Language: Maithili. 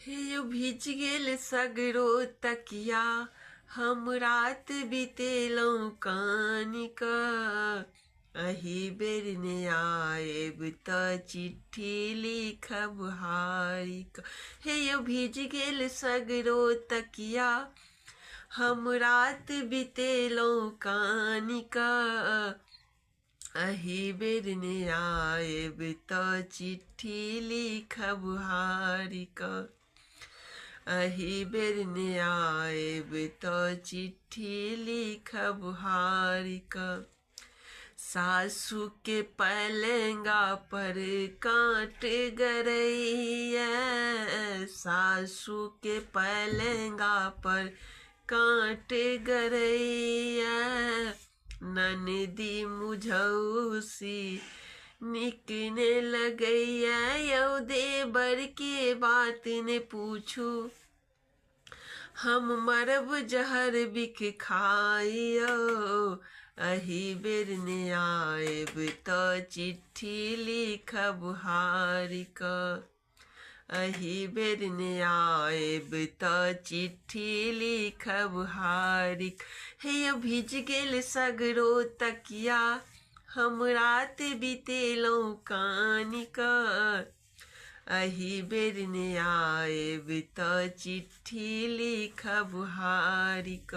हे यो भीज गेल सगरो तकिया, हम रात बितेलौं कानिक। अही बेर ने आएब त चिट्ठी लिखब हारिक। हे यो भीज गेल सगरो तकिया, हम रात बितेलौं कानिक। अही बेर ने आएब त चिट्ठी लिखब हारिक। अही बेर ने आएब त चिट्ठी लिखब हारिक। सासू के पलंगा पर कांट गरैया, सासू के पलंगा पर कांट गरैया। ननदी मुझौसी निक ने लगैया, यौ देवर के बात ने पूछू, हम मरब जहर बिख खाइयो। अही बेर ने आएब त चिट्ठी लिखब हारिक। अही बेर ने आएब त चिट्ठी लिखब हारिक। हे यो भीज गेल सगरो तकिया, हम रात बितेलौं कानिक। अही बेर ने आएब त चिट्ठी लिखब हारिक।